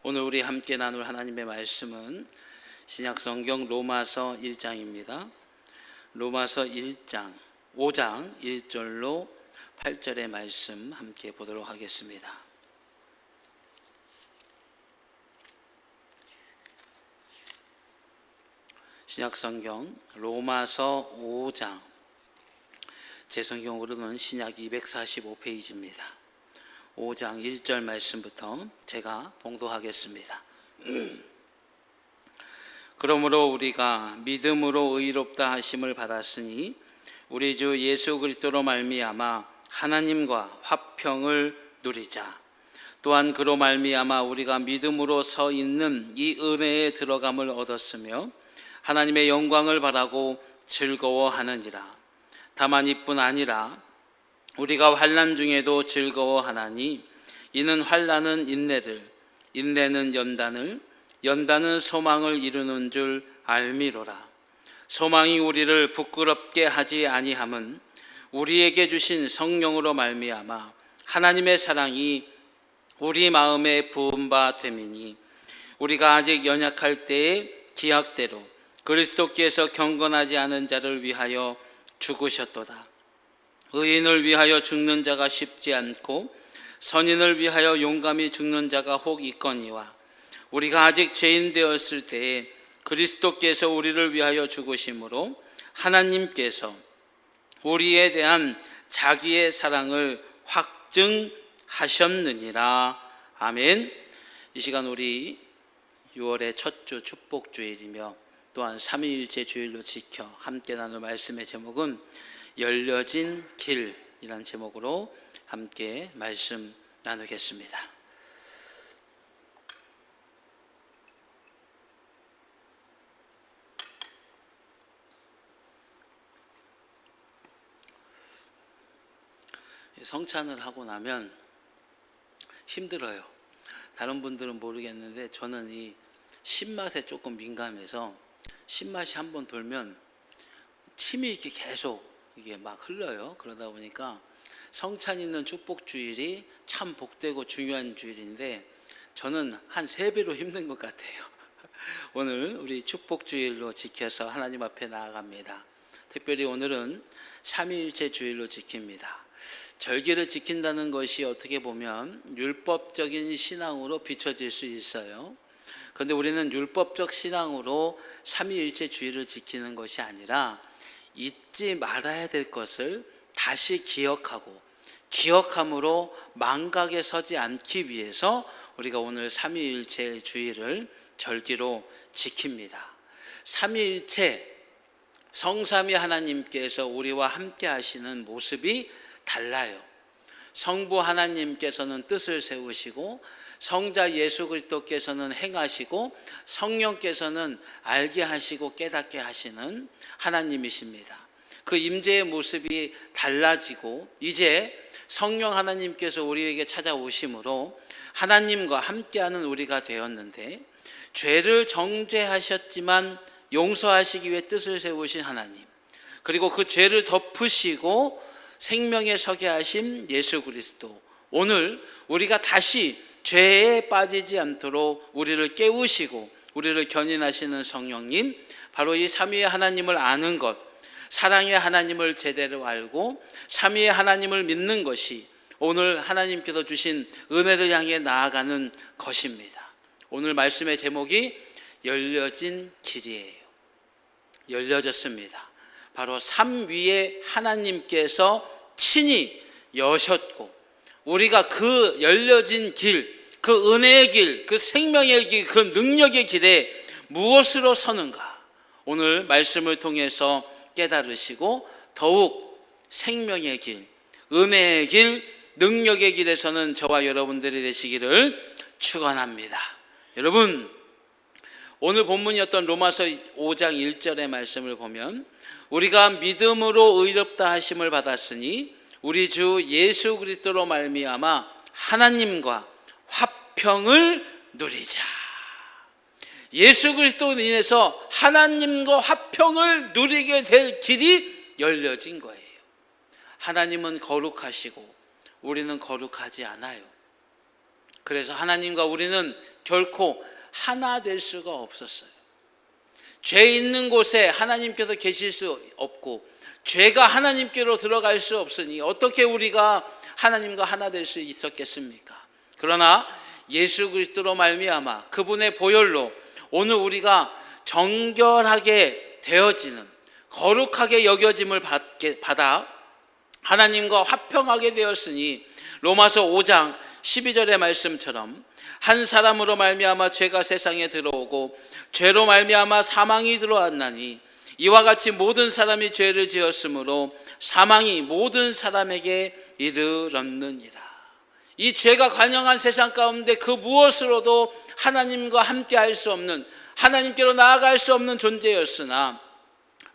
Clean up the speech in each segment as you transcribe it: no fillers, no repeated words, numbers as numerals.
오늘 우리 함께 나눌 하나님의 말씀은 신약성경 로마서 1장입니다. 로마서 1장 5장 1절로 8절의 말씀 함께 보도록 하겠습니다. 신약성경 로마서 5장, 제 성경으로는 신약 245페이지입니다. 5장 1절 말씀부터 제가 봉독하겠습니다. 그러므로 우리가 믿음으로 의롭다 하심을 받았으니 우리 주 예수 그리스도로 말미암아 하나님과 화평을 누리자. 또한 그로 말미암아 우리가 믿음으로 서 있는 이 은혜에 들어감을 얻었으며 하나님의 영광을 바라고 즐거워하느니라. 다만 이뿐 아니라 우리가 환난 중에도 즐거워하나니 이는 환난은 인내를, 인내는 연단을, 연단은 소망을 이루는 줄 알미로라. 소망이 우리를 부끄럽게 하지 아니함은 우리에게 주신 성령으로 말미암아 하나님의 사랑이 우리 마음에 부은 바 됨이니 우리가 아직 연약할 때의 기약대로 그리스도께서 경건하지 않은 자를 위하여 죽으셨도다. 의인을 위하여 죽는 자가 쉽지 않고 선인을 위하여 용감히 죽는 자가 혹 있거니와 우리가 아직 죄인 되었을 때에 그리스도께서 우리를 위하여 죽으심으로 하나님께서 우리에 대한 자기의 사랑을 확증하셨느니라. 아멘. 이 시간 우리 6월의 첫 주 축복주일이며 또한 삼위일체 주일로 지켜 함께 나눌 말씀의 제목은 열려진 길이라는 제목으로 함께 말씀 나누겠습니다. 성찬을 하고 나면 힘들어요. 다른 분들은 모르겠는데 저는 이 신맛에 조금 민감해서 신맛이 한번 돌면 침이 이렇게 계속 이게 막 흘러요. 그러다 보니까 성찬 있는 축복주일이 참 복되고 중요한 주일인데 저는 한 3배로 힘든 것 같아요. 오늘 우리 축복주일로 지켜서 하나님 앞에 나아갑니다. 특별히 오늘은 삼위일체 주일로 지킵니다. 절기를 지킨다는 것이 어떻게 보면 율법적인 신앙으로 비춰질 수 있어요. 그런데 우리는 율법적 신앙으로 삼위일체 주일을 지키는 것이 아니라 잊지 말아야 될 것을 다시 기억하고 기억함으로 망각에 서지 않기 위해서 우리가 오늘 삼위일체 주일을 절기로 지킵니다. 삼위일체 성삼위 하나님께서 우리와 함께 하시는 모습이 달라요. 성부 하나님께서는 뜻을 세우시고 성자 예수 그리스도께서는 행하시고 성령께서는 알게 하시고 깨닫게 하시는 하나님이십니다. 그 임재의 모습이 달라지고 이제 성령 하나님께서 우리에게 찾아오심으로 하나님과 함께하는 우리가 되었는데 죄를 정죄하셨지만 용서하시기 위해 뜻을 세우신 하나님, 그리고 그 죄를 덮으시고 생명에 서게 하신 예수 그리스도, 오늘 우리가 다시 죄에 빠지지 않도록 우리를 깨우시고 우리를 견인하시는 성령님, 바로 이 삼위의 하나님을 아는 것, 사랑의 하나님을 제대로 알고 삼위의 하나님을 믿는 것이 오늘 하나님께서 주신 은혜를 향해 나아가는 것입니다. 오늘 말씀의 제목이 열려진 길이에요. 열려졌습니다. 바로 삼위의 하나님께서 친히 여셨고 우리가 그 열려진 길, 그 은혜의 길, 그 생명의 길, 그 능력의 길에 무엇으로 서는가? 오늘 말씀을 통해서 깨달으시고 더욱 생명의 길, 은혜의 길, 능력의 길에서는 저와 여러분들이 되시기를 축원합니다. 여러분, 오늘 본문이었던 로마서 5장 1절의 말씀을 보면 우리가 믿음으로 의롭다 하심을 받았으니 우리 주 예수 그리스도로 말미암아 하나님과 화평을 누리자. 예수 그리스도로 인해서 하나님과 화평을 누리게 될 길이 열려진 거예요. 하나님은 거룩하시고 우리는 거룩하지 않아요. 그래서 하나님과 우리는 결코 하나 될 수가 없었어요. 죄 있는 곳에 하나님께서 계실 수 없고 죄가 하나님께로 들어갈 수 없으니 어떻게 우리가 하나님과 하나 될 수 있었겠습니까? 그러나 예수 그리스도로 말미암아 그분의 보혈로 오늘 우리가 정결하게 되어지는, 거룩하게 여겨짐을 받아 하나님과 화평하게 되었으니 로마서 5장 12절의 말씀처럼 한 사람으로 말미암아 죄가 세상에 들어오고 죄로 말미암아 사망이 들어왔나니 이와 같이 모든 사람이 죄를 지었으므로 사망이 모든 사람에게 이르렀느니라. 이 죄가 관영한 세상 가운데 그 무엇으로도 하나님과 함께 할 수 없는, 하나님께로 나아갈 수 없는 존재였으나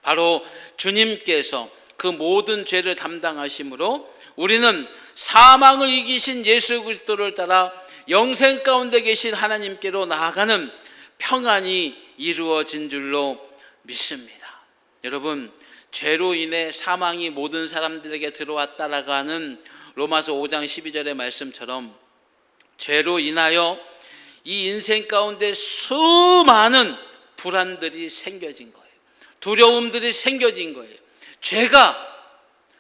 바로 주님께서 그 모든 죄를 담당하심으로 우리는 사망을 이기신 예수 그리스도를 따라 영생 가운데 계신 하나님께로 나아가는 평안이 이루어진 줄로 믿습니다. 여러분, 죄로 인해 사망이 모든 사람들에게 들어왔다라고 하는 로마서 5장 12절의 말씀처럼 죄로 인하여 이 인생 가운데 수많은 불안들이 생겨진 거예요. 두려움들이 생겨진 거예요. 죄가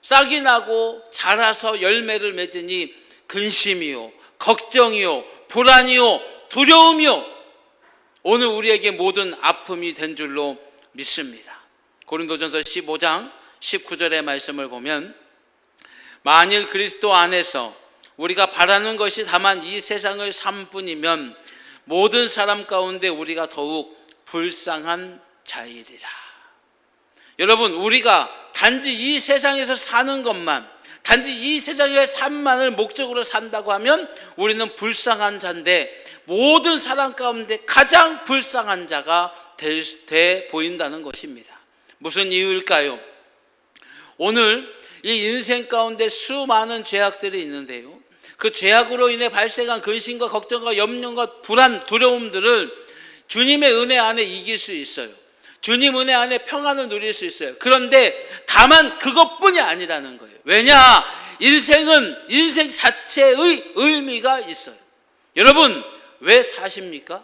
싹이 나고 자라서 열매를 맺으니 근심이요, 걱정이요, 불안이요, 두려움이요, 오늘 우리에게 모든 아픔이 된 줄로 믿습니다. 고린도전서 15장 19절의 말씀을 보면 만일 그리스도 안에서 우리가 바라는 것이 다만 이 세상을 살 뿐이면 모든 사람 가운데 우리가 더욱 불쌍한 자이리라. 여러분, 우리가 단지 이 세상에서 사는 것만, 단지 이 세상의 삶만을 목적으로 산다고 하면 우리는 불쌍한 자인데 모든 사람 가운데 가장 불쌍한 자가 돼 보인다는 것입니다. 무슨 이유일까요? 오늘 이 인생 가운데 수많은 죄악들이 있는데요, 그 죄악으로 인해 발생한 근심과 걱정과 염려과 불안, 두려움들을 주님의 은혜 안에 이길 수 있어요. 주님 은혜 안에 평안을 누릴 수 있어요. 그런데 다만 그것뿐이 아니라는 거예요. 왜냐? 인생은 인생 자체의 의미가 있어요. 여러분, 왜 사십니까?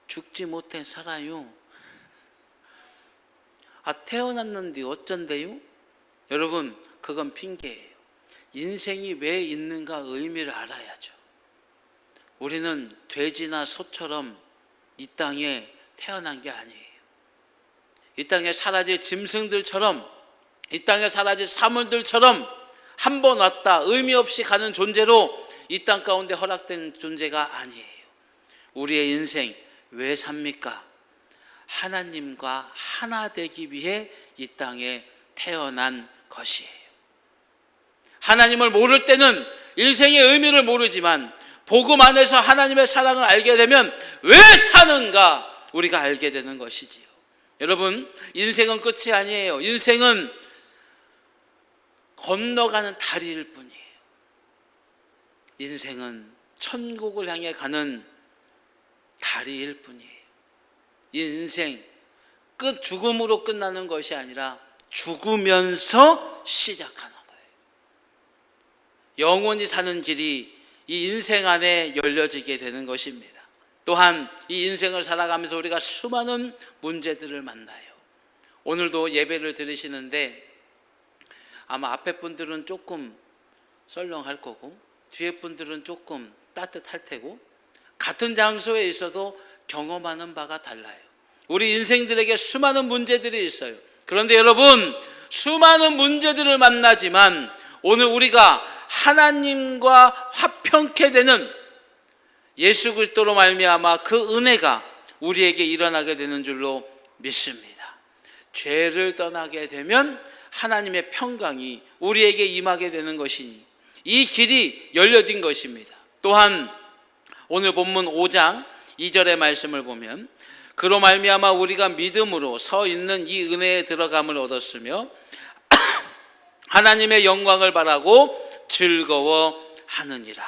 죽지 못해 살아요. 태어났는데 어쩐데요? 여러분, 그건 핑계예요. 인생이 왜 있는가 의미를 알아야죠. 우리는 돼지나 소처럼 이 땅에 태어난 게 아니에요. 이 땅에 사라질 짐승들처럼, 이 땅에 사라질 사물들처럼 한 번 왔다 의미 없이 가는 존재로 이 땅 가운데 허락된 존재가 아니에요. 우리의 인생 왜 삽니까? 하나님과 하나 되기 위해 이 땅에 태어난 것이에요. 하나님을 모를 때는 인생의 의미를 모르지만 복음 안에서 하나님의 사랑을 알게 되면 왜 사는가 우리가 알게 되는 것이지요. 여러분, 인생은 끝이 아니에요. 인생은 건너가는 다리일 뿐이에요. 인생은 천국을 향해 가는 다리일 뿐이에요. 이 인생 죽음으로 끝나는 것이 아니라 죽으면서 시작하는 거예요. 영원히 사는 길이 이 인생 안에 열려지게 되는 것입니다. 또한 이 인생을 살아가면서 우리가 수많은 문제들을 만나요. 오늘도 예배를 들으시는데 아마 앞에 분들은 조금 썰렁할 거고 뒤에 분들은 조금 따뜻할 테고 같은 장소에 있어도 경험하는 바가 달라요. 우리 인생들에게 수많은 문제들이 있어요. 그런데 여러분, 수많은 문제들을 만나지만 오늘 우리가 하나님과 화평케 되는 예수 그리스도로 말미암아 그 은혜가 우리에게 일어나게 되는 줄로 믿습니다. 죄를 떠나게 되면 하나님의 평강이 우리에게 임하게 되는 것이니 이 길이 열려진 것입니다. 또한 오늘 본문 5장 2절의 말씀을 보면 그로 말미암아 우리가 믿음으로 서 있는 이 은혜에 들어감을 얻었으며 하나님의 영광을 바라고 즐거워하느니라.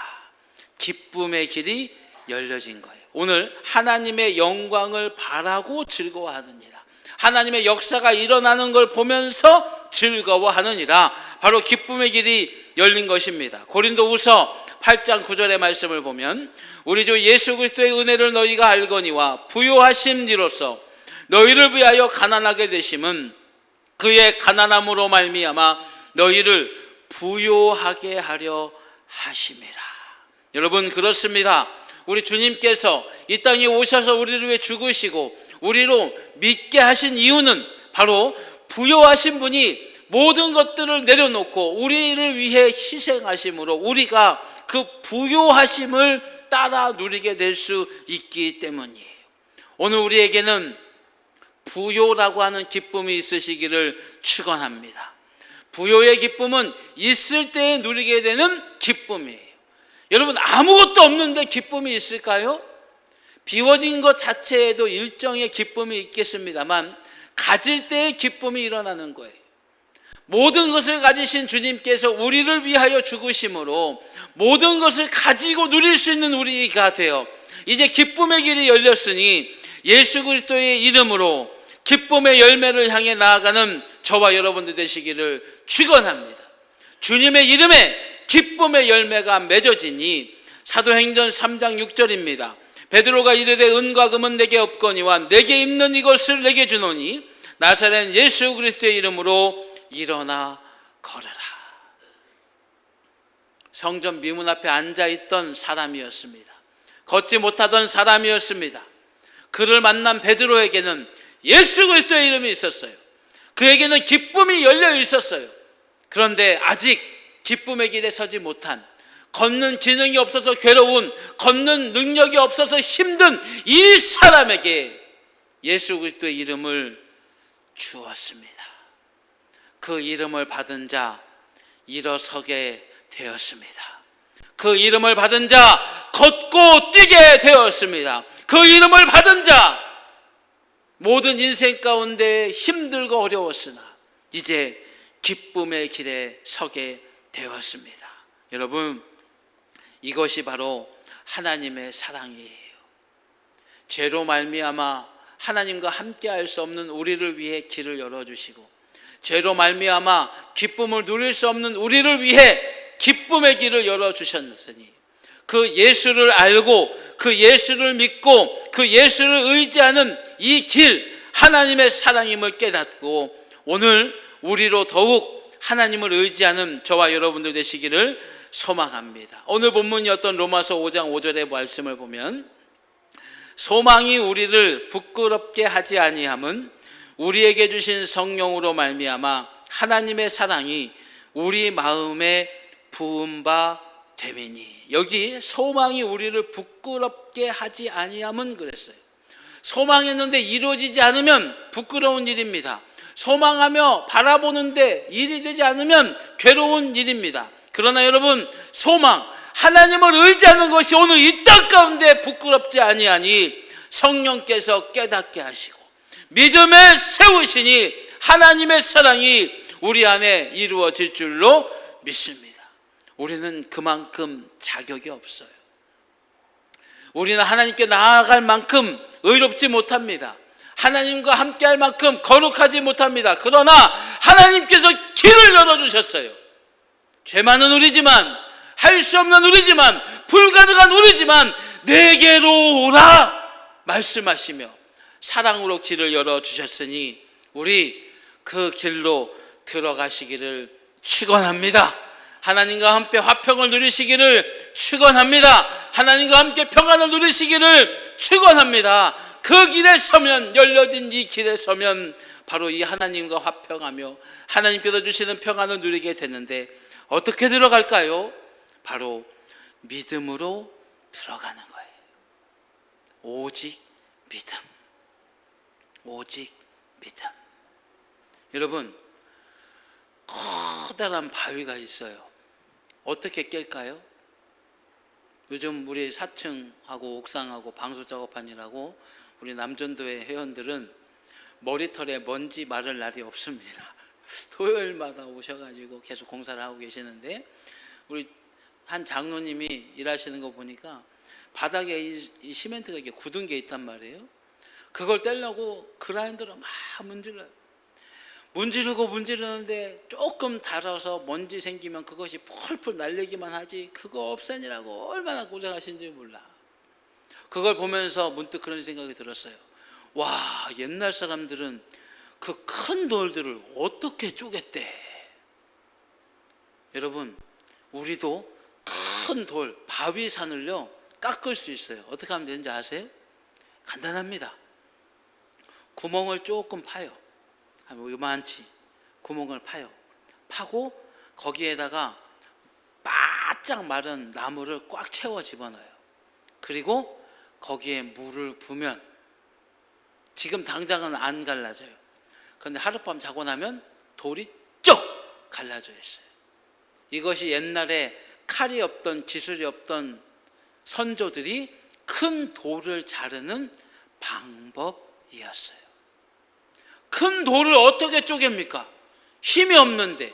기쁨의 길이 열려진 거예요. 오늘 하나님의 영광을 바라고 즐거워하느니라. 하나님의 역사가 일어나는 걸 보면서 즐거워하느니라. 바로 기쁨의 길이 열린 것입니다. 고린도후서 8장 9절의 말씀을 보면 우리 주 예수 그리스도의 은혜를 너희가 알거니와 부요하심 이로써 너희를 위하여 가난하게 되심은 그의 가난함으로 말미암아 너희를 부요하게 하려 하심이라. 여러분, 그렇습니다. 우리 주님께서 이 땅에 오셔서 우리를 위해 죽으시고 우리로 믿게 하신 이유는 바로 부요하신 분이 모든 것들을 내려놓고 우리를 위해 희생하심으로 우리가 그 부요하심을 따라 누리게 될 수 있기 때문이에요. 오늘 우리에게는 부요라고 하는 기쁨이 있으시기를 축원합니다. 부요의 기쁨은 있을 때 누리게 되는 기쁨이에요. 여러분, 아무것도 없는데 기쁨이 있을까요? 비워진 것 자체에도 일정의 기쁨이 있겠습니다만 가질 때의 기쁨이 일어나는 거예요. 모든 것을 가지신 주님께서 우리를 위하여 죽으심으로 모든 것을 가지고 누릴 수 있는 우리가 되어 이제 기쁨의 길이 열렸으니 예수 그리스도의 이름으로 기쁨의 열매를 향해 나아가는 저와 여러분들 되시기를 축원합니다. 주님의 이름에 기쁨의 열매가 맺어지니 사도행전 3장 6절입니다. 베드로가 이르되 은과 금은 내게 없거니와 내게 입는 이것을 내게 주노니 나사렛 예수 그리스도의 이름으로 일어나 걸어라. 성전 미문 앞에 앉아있던 사람이었습니다. 걷지 못하던 사람이었습니다. 그를 만난 베드로에게는 예수 그리스도의 이름이 있었어요. 그에게는 기쁨이 열려 있었어요. 그런데 아직 기쁨의 길에 서지 못한, 걷는 기능이 없어서 괴로운, 걷는 능력이 없어서 힘든 이 사람에게 예수 그리스도의 이름을 주었습니다. 그 이름을 받은 자 일어서게 되었습니다. 그 이름을 받은 자 걷고 뛰게 되었습니다. 그 이름을 받은 자 모든 인생 가운데 힘들고 어려웠으나 이제 기쁨의 길에 서게 되었습니다. 여러분, 이것이 바로 하나님의 사랑이에요. 죄로 말미암아 하나님과 함께할 수 없는 우리를 위해 길을 열어주시고 죄로 말미암아 기쁨을 누릴 수 없는 우리를 위해 기쁨의 길을 열어주셨으니 그 예수를 알고 그 예수를 믿고 그 예수를 의지하는 이 길, 하나님의 사랑임을 깨닫고 오늘 우리로 더욱 하나님을 의지하는 저와 여러분들 되시기를 소망합니다. 오늘 본문이었던 로마서 5장 5절의 말씀을 보면 소망이 우리를 부끄럽게 하지 아니함은 우리에게 주신 성령으로 말미암아 하나님의 사랑이 우리 마음에 부은 바 됨이니. 여기 소망이 우리를 부끄럽게 하지 아니함은 그랬어요. 소망했는데 이루어지지 않으면 부끄러운 일입니다. 소망하며 바라보는데 일이 되지 않으면 괴로운 일입니다. 그러나 여러분, 소망, 하나님을 의지하는 것이 오늘 이 땅 가운데 부끄럽지 아니하니 성령께서 깨닫게 하시고 믿음에 세우시니 하나님의 사랑이 우리 안에 이루어질 줄로 믿습니다. 우리는 그만큼 자격이 없어요. 우리는 하나님께 나아갈 만큼 의롭지 못합니다. 하나님과 함께할 만큼 거룩하지 못합니다. 그러나 하나님께서 길을 열어주셨어요. 죄 많은 우리지만, 할 수 없는 우리지만, 불가능한 우리지만 내게로 오라 말씀하시며 사랑으로 길을 열어주셨으니 우리 그 길로 들어가시기를 축원합니다. 하나님과 함께 화평을 누리시기를 축원합니다. 하나님과 함께 평안을 누리시기를 축원합니다. 그 길에 서면, 열려진 이 길에 서면 바로 이 하나님과 화평하며 하나님께서 주시는 평안을 누리게 되는데 어떻게 들어갈까요? 바로 믿음으로 들어가는 거예요. 오직 믿음. 오직 믿음. 여러분, 커다란 바위가 있어요. 어떻게 깰까요? 요즘 우리 4층하고 옥상하고 방수 작업하느라고 우리 남전도의 회원들은 머리털에 먼지 마를 날이 없습니다. 토요일마다 오셔가지고 계속 공사를 하고 계시는데 우리 한 장로님이 일하시는 거 보니까 바닥에 이 시멘트가 이렇게 굳은 게 있단 말이에요. 그걸 떼려고 그라인더로 막 문질러요. 문지르는데 조금 달아서 먼지 생기면 그것이 펄펄 날리기만 하지 그거 없애느라고 얼마나 고생하신지 몰라. 그걸 보면서 문득 그런 생각이 들었어요. 와, 옛날 사람들은 그 큰 돌들을 어떻게 쪼갰대. 여러분, 우리도 큰 돌, 바위산을요 깎을 수 있어요. 어떻게 하면 되는지 아세요? 간단합니다. 구멍을 조금 파요. 요만치 구멍을 파요. 파고 거기에다가 바짝 마른 나무를 꽉 채워 집어넣어요. 그리고 거기에 물을 부으면 지금 당장은 안 갈라져요. 그런데 하룻밤 자고 나면 돌이 쭉 갈라져 있어요. 이것이 옛날에 칼이 없던 기술이 없던 선조들이 큰 돌을 자르는 방법이었어요. 큰 돌을 어떻게 쪼갭니까? 힘이 없는데.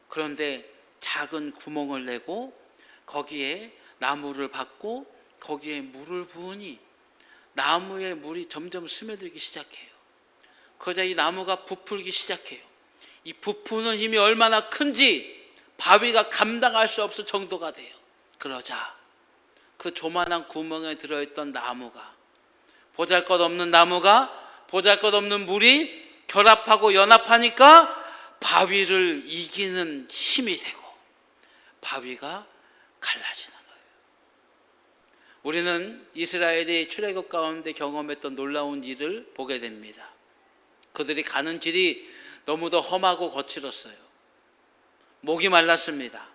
그런데 작은 구멍을 내고 거기에 나무를 박고 거기에 물을 부으니 나무에 물이 점점 스며들기 시작해요. 그러자 이 나무가 부풀기 시작해요. 이 부푸는 힘이 얼마나 큰지 바위가 감당할 수 없을 정도가 돼요. 그러자 그 조만한 구멍에 들어있던 나무가, 보잘것없는 나무가 보잘것없는 물이 결합하고 연합하니까 바위를 이기는 힘이 되고 바위가 갈라지는 거예요. 우리는 이스라엘이 출애굽 가운데 경험했던 놀라운 일을 보게 됩니다. 그들이 가는 길이 너무도 험하고 거칠었어요. 목이 말랐습니다.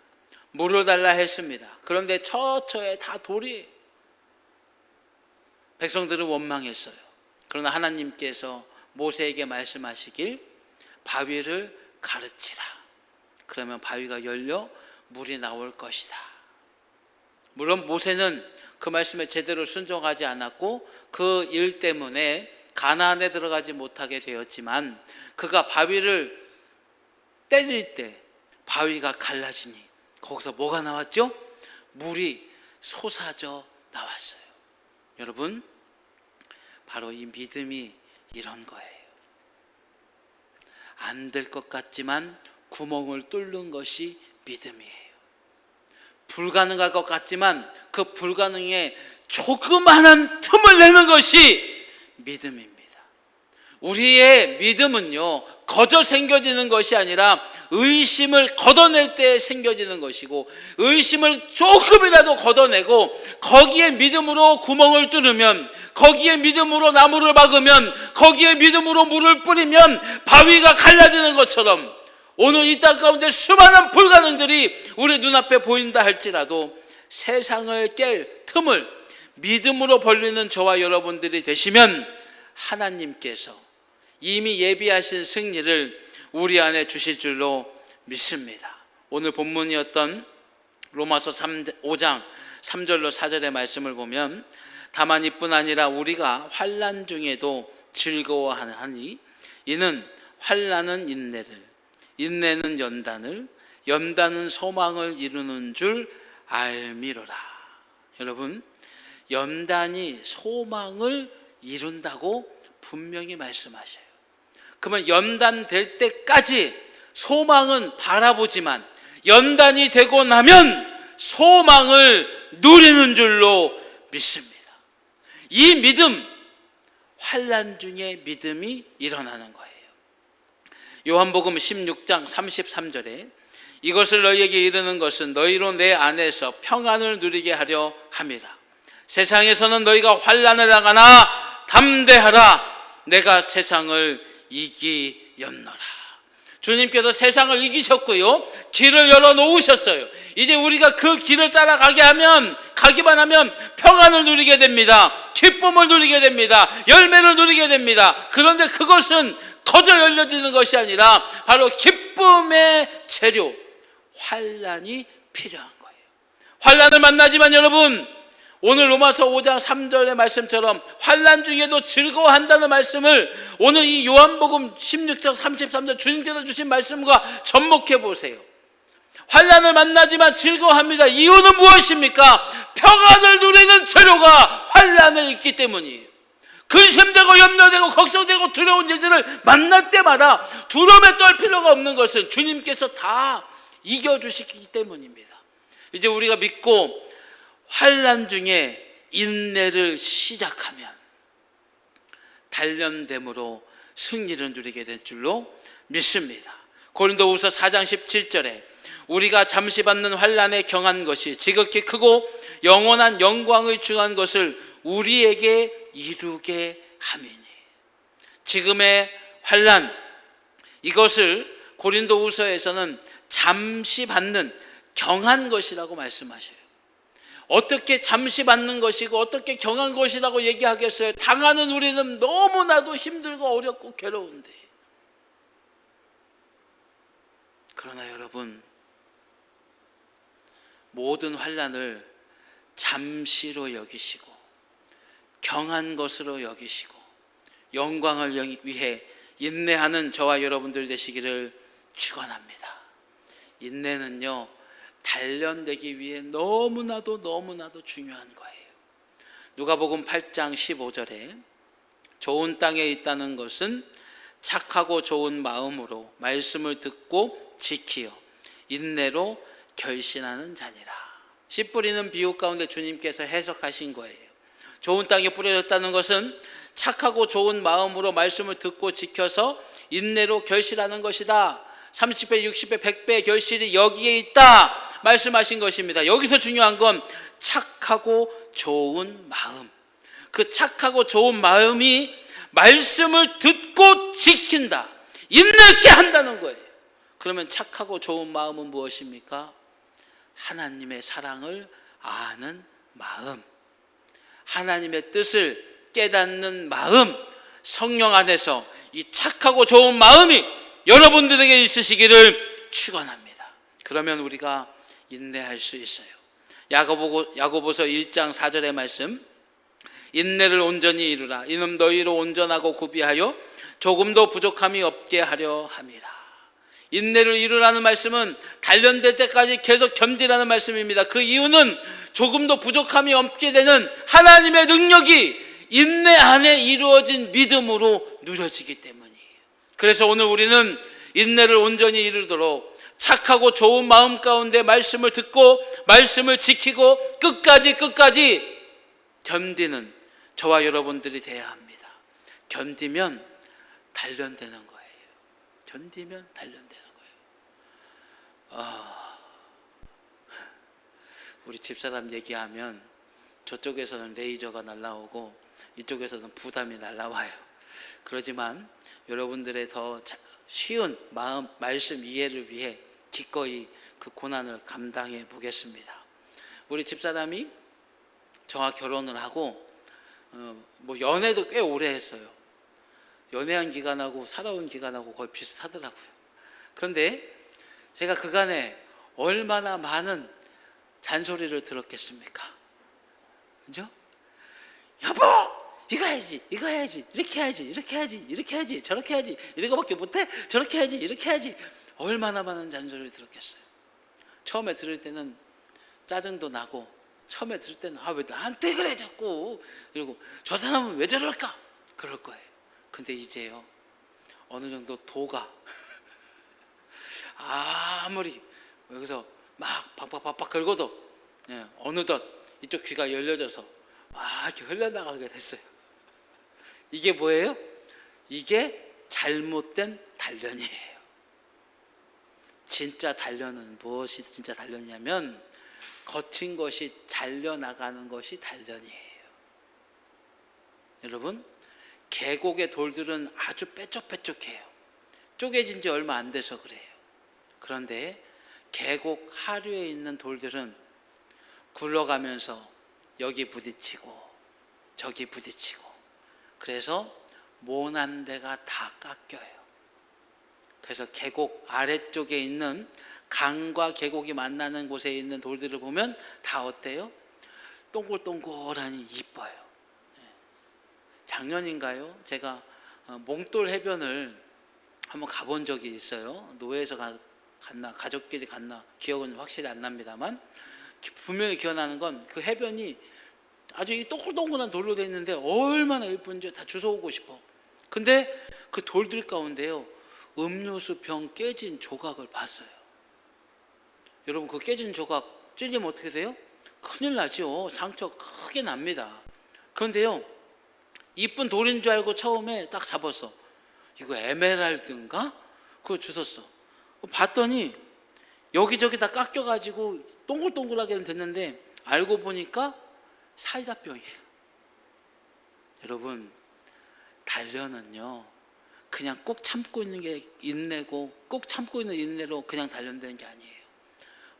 물을 달라 했습니다. 그런데 처처에 다 돌이. 백성들은 원망했어요. 그러나 하나님께서 모세에게 말씀하시길 바위를 가르치라. 그러면 바위가 열려 물이 나올 것이다. 물론 모세는 그 말씀에 제대로 순종하지 않았고 그 일 때문에 가나안에 들어가지 못하게 되었지만 그가 바위를 때릴 때 바위가 갈라지니 거기서 뭐가 나왔죠? 물이 솟아져 나왔어요. 여러분, 바로 이 믿음이 이런 거예요. 안 될 것 같지만 구멍을 뚫는 것이 믿음이에요. 불가능할 것 같지만 그 불가능에 조그마한 틈을 내는 것이 믿음입니다. 우리의 믿음은요, 거저 생겨지는 것이 아니라 의심을 걷어낼 때 생겨지는 것이고, 의심을 조금이라도 걷어내고 거기에 믿음으로 구멍을 뚫으면, 거기에 믿음으로 나무를 박으면, 거기에 믿음으로 물을 뿌리면 바위가 갈라지는 것처럼 오늘 이 땅 가운데 수많은 불가능들이 우리 눈앞에 보인다 할지라도 세상을 깰 틈을 믿음으로 벌리는 저와 여러분들이 되시면 하나님께서 이미 예비하신 승리를 우리 안에 주실 줄로 믿습니다. 오늘 본문이었던 로마서 5장 3절로 4절의 말씀을 보면, 다만 이뿐 아니라 우리가 환난 중에도 즐거워하니 이는 환난은 인내를, 인내는 연단을, 연단은 소망을 이루는 줄 알미로라. 여러분, 연단이 소망을 이룬다고 분명히 말씀하셔요. 그러면 연단될 때까지 소망은 바라보지만 연단이 되고 나면 소망을 누리는 줄로 믿습니다. 이 믿음, 환난 중에 믿음이 일어나는 거예요. 요한복음 16장 33절에 이것을 너희에게 이르는 것은 너희로 내 안에서 평안을 누리게 하려 함이라. 세상에서는 너희가 환난을 당하나 담대하라. 내가 세상을 이기었노라. 주님께서 세상을 이기셨고요, 길을 열어놓으셨어요. 이제 우리가 그 길을 가기만 하면 평안을 누리게 됩니다. 기쁨을 누리게 됩니다. 열매를 누리게 됩니다. 그런데 그것은 거저 열려지는 것이 아니라 바로 기쁨의 재료, 환난이 필요한 거예요. 환난을 만나지만 여러분, 오늘 로마서 5장 3절의 말씀처럼 환난 중에도 즐거워한다는 말씀을 오늘 이 요한복음 16장 33절 주님께서 주신 말씀과 접목해 보세요. 환난을 만나지만 즐거워합니다. 이유는 무엇입니까? 평안을 누리는 재료가 환난에 있기 때문이에요. 그 근심되고 염려되고 걱정되고 두려운 일들을 만날 때마다 두려움에 떨 필요가 없는 것은 주님께서 다 이겨주시기 때문입니다. 이제 우리가 믿고 환난 중에 인내를 시작하면 단련됨으로 승리를 누리게 될 줄로 믿습니다. 고린도후서 4장 17절에 우리가 잠시 받는 환난에 경한 것이 지극히 크고 영원한 영광의 중한 것을 우리에게 이루게 함이니. 지금의 환난, 이것을 고린도후서에서는 잠시 받는 경한 것이라고 말씀하셔요. 어떻게 잠시 받는 것이고 어떻게 경한 것이라고 얘기하겠어요? 당하는 우리는 너무나도 힘들고 어렵고 괴로운데. 그러나 여러분, 모든 환난을 잠시로 여기시고 경한 것으로 여기시고 영광을 위해 인내하는 저와 여러분들 되시기를 축원합니다. 인내는요, 단련되기 위해 너무나도 중요한 거예요. 누가복음 8장 15절에 좋은 땅에 있다는 것은 착하고 좋은 마음으로 말씀을 듣고 지키어 인내로 결신하는 자니라. 씨 뿌리는 비유 가운데 주님께서 해석하신 거예요. 좋은 땅에 뿌려졌다는 것은 착하고 좋은 마음으로 말씀을 듣고 지켜서 인내로 결실하는 것이다. 30배, 60배, 100배 결실이 여기에 있다 말씀하신 것입니다. 여기서 중요한 건 착하고 좋은 마음. 그 착하고 좋은 마음이 말씀을 듣고 지킨다, 인내있게 한다는 거예요. 그러면 착하고 좋은 마음은 무엇입니까? 하나님의 사랑을 아는 마음, 하나님의 뜻을 깨닫는 마음, 성령 안에서 이 착하고 좋은 마음이 여러분들에게 있으시기를 축원합니다. 그러면 우리가 인내할 수 있어요. 야고보서 1장 4절의 말씀, 인내를 온전히 이루라. 이는 너희로 온전하고 구비하여 조금도 부족함이 없게 하려 함이라. 인내를 이루라는 말씀은 단련될 때까지 계속 견디라는 말씀입니다. 그 이유는 조금도 부족함이 없게 되는 하나님의 능력이 인내 안에 이루어진 믿음으로 누려지기 때문이에요. 그래서 오늘 우리는 인내를 온전히 이루도록 착하고 좋은 마음 가운데 말씀을 듣고 말씀을 지키고 끝까지 견디는 저와 여러분들이 돼야 합니다. 견디면 단련되는 거예요. 견디면 단련되는 거예요. 우리 집사람 얘기하면 저쪽에서는 레이저가 날라오고 이쪽에서는 부담이 날라와요. 그러지만 여러분들의 더 쉬운 마음, 말씀 이해를 위해 기꺼이 그 고난을 감당해 보겠습니다. 우리 집사람이 저와 결혼을 하고 연애도 꽤 오래 했어요. 연애한 기간하고 살아온 기간하고 거의 비슷하더라고요. 그런데 제가 그간에 얼마나 많은 잔소리를 들었겠습니까? 그죠? 여보, 이거 해야지, 이거 해야지, 이렇게 해야지, 이렇게 해야지, 이렇게 해야지, 저렇게 해야지, 이거밖에 못해? 저렇게 해야지, 이렇게 해야지. 얼마나 많은 잔소리를 들었겠어요. 처음에 들을 때는 짜증도 나고, 처음에 들을 때는 왜 나한테 그래 자꾸, 그리고 저 사람은 왜 저럴까, 그럴 거예요. 근데 이제요, 어느 정도 도가 아무리 여기서 막 박박박박 긁어도 어느덧 이쪽 귀가 열려져서 이렇게 흘러나가게 됐어요. 이게 뭐예요? 이게 잘못된 단련이에요. 진짜 단련은 무엇이 진짜 단련이냐면 거친 것이 잘려나가는 것이 단련이에요. 여러분, 계곡의 돌들은 아주 뾰족뾰족해요. 쪼개진 지 얼마 안 돼서 그래요. 그런데 계곡 하류에 있는 돌들은 굴러가면서 여기 부딪히고 저기 부딪히고, 그래서 모난 데가 다 깎여요. 그래서 계곡 아래쪽에 있는 강과 계곡이 만나는 곳에 있는 돌들을 보면 다 어때요? 동글동글하니 이뻐요. 작년인가요? 제가 몽돌 해변을 한번 가본 적이 있어요. 노예에서 갔나 가족끼리 갔나 기억은 확실히 안 납니다만, 분명히 기억나는 건 그 해변이 아주 이 동글동글한 돌로 되어 있는데 얼마나 예쁜지 다 주워오고 싶어. 근데 그 돌들 가운데요, 음료수 병 깨진 조각을 봤어요. 여러분, 그 깨진 조각 찔리면 어떻게 돼요? 큰일 나죠. 상처 크게 납니다. 그런데요, 이쁜 돌인 줄 알고 처음에 딱 잡았어. 이거 에메랄드인가? 그거 주웠어. 봤더니 여기저기 다 깎여가지고 동글동글하게 됐는데 알고 보니까 사이다병이에요. 여러분, 단련은요, 그냥 꼭 참고 있는 게 인내고 꼭 참고 있는 인내로 그냥 단련되는 게 아니에요.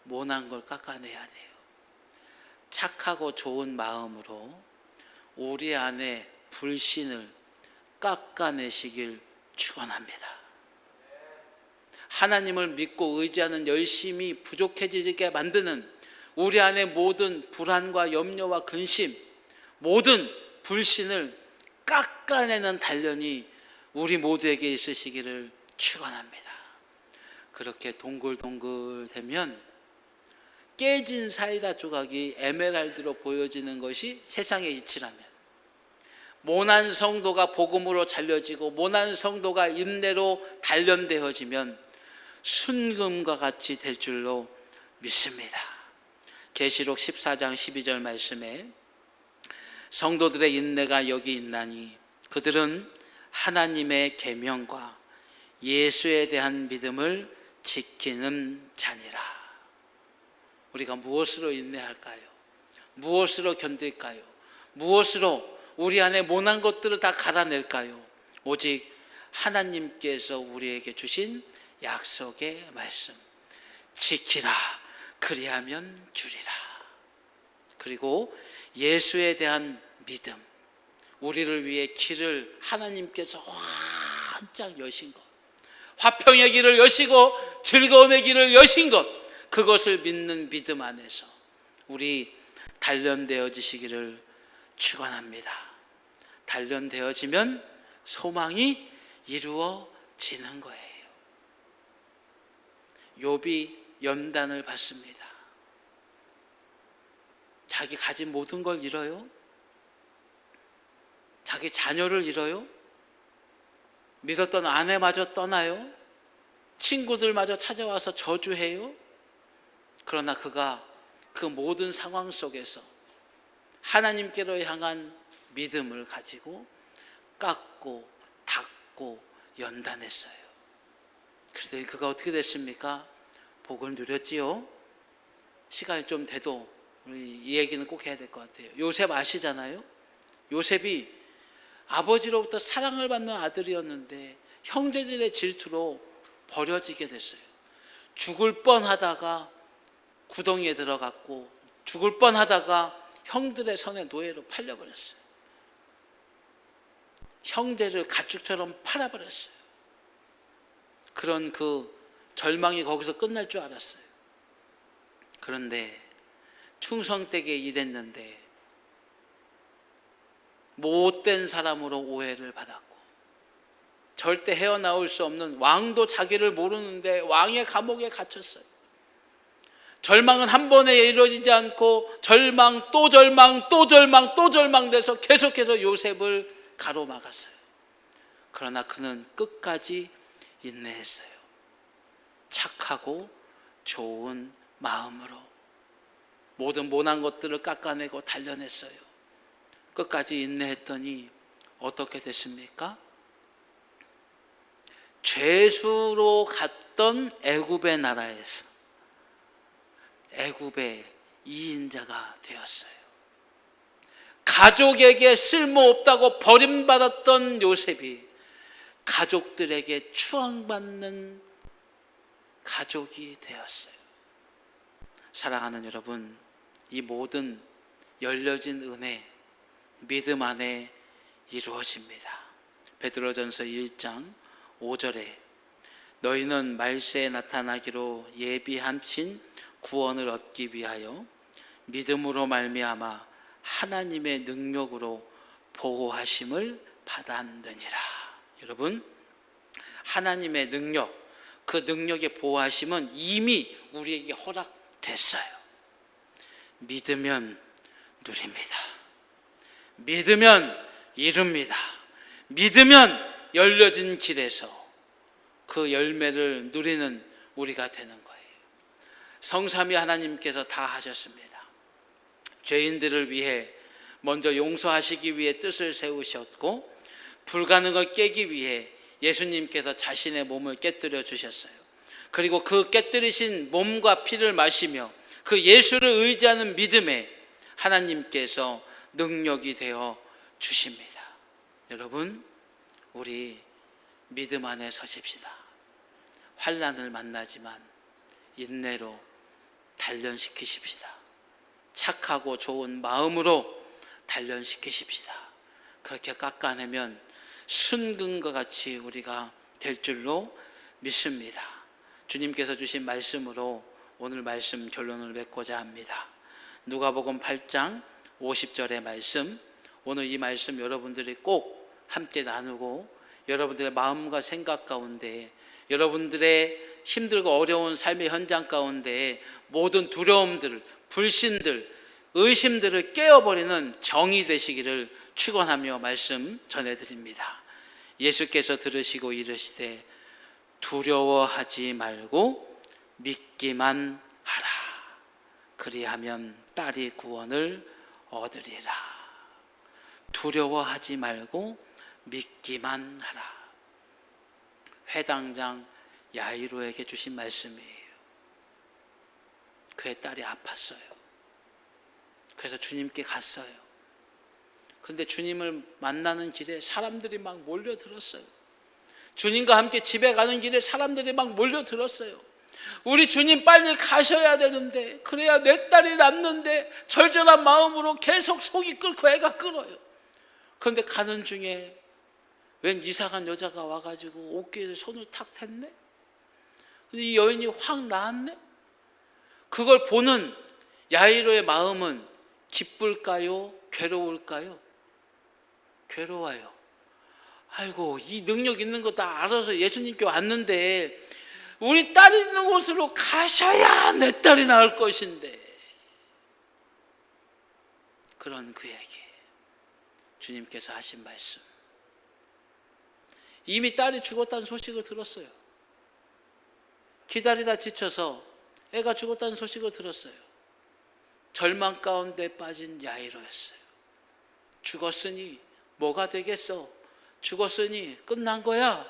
모난 걸 깎아내야 돼요. 착하고 좋은 마음으로 우리 안에 불신을 깎아내시길 축원합니다. 하나님을 믿고 의지하는 열심이 부족해지게 만드는 우리 안에 모든 불안과 염려와 근심, 모든 불신을 깎아내는 단련이 우리 모두에게 있으시기를 축원합니다. 그렇게 동글동글 되면 깨진 사이다 조각이 에메랄드로 보여지는 것이 세상의 이치라면, 모난 성도가 복음으로 잘려지고 모난 성도가 인내로 단련되어지면 순금과 같이 될 줄로 믿습니다. 계시록 14장 12절 말씀에 성도들의 인내가 여기 있나니 그들은 하나님의 계명과 예수에 대한 믿음을 지키는 자니라. 우리가 무엇으로 인내할까요? 무엇으로 견딜까요? 무엇으로 우리 안에 모난 것들을 다 갈아낼까요? 오직 하나님께서 우리에게 주신 약속의 말씀, 지키라, 그리하면 주리라. 그리고 예수에 대한 믿음, 우리를 위해 길을 하나님께서 활짝 여신 것, 화평의 길을 여시고 즐거움의 길을 여신 것, 그것을 믿는 믿음 안에서 우리 단련되어지시기를 축원합니다. 단련되어지면 소망이 이루어지는 거예요. 욥이 연단을 받습니다. 자기 가진 모든 걸 잃어요? 자기 자녀를 잃어요? 믿었던 아내마저 떠나요? 친구들마저 찾아와서 저주해요? 그러나 그가 그 모든 상황 속에서 하나님께로 향한 믿음을 가지고 깎고 닦고 연단했어요. 그래서 그가 어떻게 됐습니까? 복을 누렸지요. 시간이 좀 돼도 우리 이 얘기는 꼭 해야 될 것 같아요. 요셉 아시잖아요? 요셉이 아버지로부터 사랑을 받는 아들이었는데 형제들의 질투로 버려지게 됐어요. 죽을 뻔하다가 구덩이에 들어갔고 죽을 뻔하다가 형들의 손에 노예로 팔려버렸어요. 형제를 가축처럼 팔아버렸어요. 그런 그 절망이 거기서 끝날 줄 알았어요. 그런데 충성되게 일했는데 못된 사람으로 오해를 받았고 절대 헤어나올 수 없는, 왕도 자기를 모르는데 왕의 감옥에 갇혔어요. 절망은 한 번에 이루어지지 않고 절망 또 절망 또 절망 또 절망돼서 계속해서 요셉을 가로막았어요. 그러나 그는 끝까지 인내했어요. 착하고 좋은 마음으로 모든 모난 것들을 깎아내고 단련했어요. 끝까지 인내했더니 어떻게 됐습니까? 죄수로 갔던 애굽의 나라에서 애굽의 2인자가 되었어요. 가족에게 쓸모없다고 버림받았던 요셉이 가족들에게 추앙받는 가족이 되었어요. 사랑하는 여러분, 이 모든 열려진 은혜, 믿음 안에 이루어집니다. 베드로전서 1장 5절에 너희는 말세에 나타나기로 예비하신 구원을 얻기 위하여 믿음으로 말미암아 하나님의 능력으로 보호하심을 받았느니라. 여러분, 하나님의 능력, 그 능력의 보호하심은 이미 우리에게 허락됐어요. 믿으면 누립니다. 믿으면 이룹니다. 믿으면 열려진 길에서 그 열매를 누리는 우리가 되는 거예요. 성삼위 하나님께서 다 하셨습니다. 죄인들을 위해 먼저 용서하시기 위해 뜻을 세우셨고, 불가능을 깨기 위해 예수님께서 자신의 몸을 깨뜨려 주셨어요. 그리고 그 깨뜨리신 몸과 피를 마시며 그 예수를 의지하는 믿음에 하나님께서 능력이 되어 주십니다. 여러분, 우리 믿음 안에 서십시다. 환난을 만나지만 인내로 단련시키십시다. 착하고 좋은 마음으로 단련시키십시다. 그렇게 깎아내면 순금과 같이 우리가 될 줄로 믿습니다. 주님께서 주신 말씀으로 오늘 말씀 결론을 맺고자 합니다. 누가복음 8장 50절의 말씀, 오늘 이 말씀 여러분들이 꼭 함께 나누고 여러분들의 마음과 생각 가운데, 여러분들의 힘들고 어려운 삶의 현장 가운데 모든 두려움들, 불신들, 의심들을 깨어버리는 정의 되시기를 축원하며 말씀 전해드립니다. 예수께서 들으시고 이르시되 두려워하지 말고 믿기만 하라. 그리하면 딸이 구원을 얻으리라. 두려워하지 말고 믿기만 하라. 회당장 야이로에게 주신 말씀이에요. 그의 딸이 아팠어요. 그래서 주님께 갔어요. 그런데 주님을 만나는 길에 사람들이 막 몰려들었어요. 주님과 함께 집에 가는 길에 사람들이 막 몰려들었어요. 우리 주님 빨리 가셔야 되는데, 그래야 내 딸이 낫는데, 절절한 마음으로 계속 속이 끓고 애가 끓어요. 그런데 가는 중에 웬 이상한 여자가 와가지고 어깨에 손을 탁 댔네. 이 여인이 확 나았네. 그걸 보는 야이로의 마음은 기쁠까요? 괴로울까요? 괴로워요. 아이고, 이 능력 있는 거 다 알아서 예수님께 왔는데 우리 딸이 있는 곳으로 가셔야 내 딸이 나을 것인데. 그런 그에게 주님께서 하신 말씀, 이미 딸이 죽었다는 소식을 들었어요. 기다리다 지쳐서 애가 죽었다는 소식을 들었어요. 절망 가운데 빠진 야이로였어요. 죽었으니 뭐가 되겠어? 죽었으니 끝난 거야.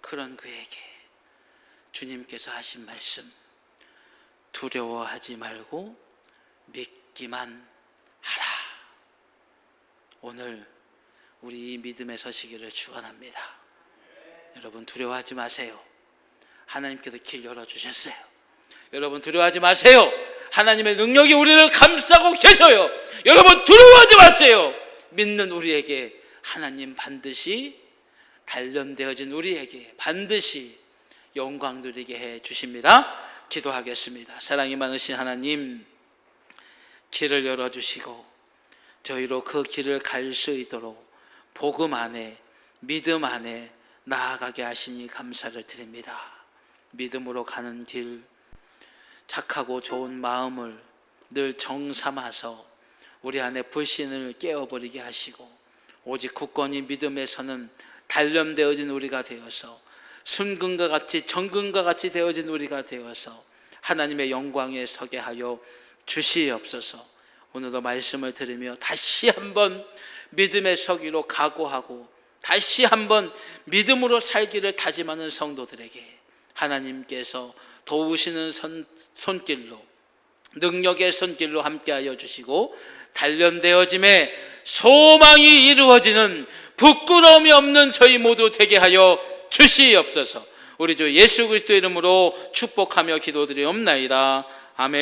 그런 그에게 주님께서 하신 말씀, 두려워하지 말고 믿기만 하라. 오늘 우리 이 믿음에 서시기를 축원합니다. 여러분, 두려워하지 마세요. 하나님께서 길 열어주셨어요. 여러분, 두려워하지 마세요. 하나님의 능력이 우리를 감싸고 계셔요. 여러분, 두려워하지 마세요. 믿는 우리에게 하나님 반드시, 단련되어진 우리에게 반드시 영광 누리게 해 주십니다. 기도하겠습니다. 사랑이 많으신 하나님, 길을 열어주시고 저희로 그 길을 갈 수 있도록 복음 안에, 믿음 안에 나아가게 하시니 감사를 드립니다. 믿음으로 가는 길, 착하고 좋은 마음을 늘 정삼아서 우리 안에 불신을 깨어버리게 하시고, 오직 굳건히 믿음에 서는 단련되어진 우리가 되어서, 순금과 같이 정금과 같이 되어진 우리가 되어서 하나님의 영광에 서게 하여 주시옵소서. 오늘도 말씀을 들으며 다시 한번 믿음의 서기로 각오하고 다시 한번 믿음으로 살기를 다짐하는 성도들에게 하나님께서 도우시는 손길로, 능력의 손길로 함께하여 주시고, 단련되어짐에 소망이 이루어지는 부끄러움이 없는 저희 모두 되게 하여 주시옵소서. 우리 주 예수 그리스도 이름으로 축복하며 기도드리옵나이다. 아멘.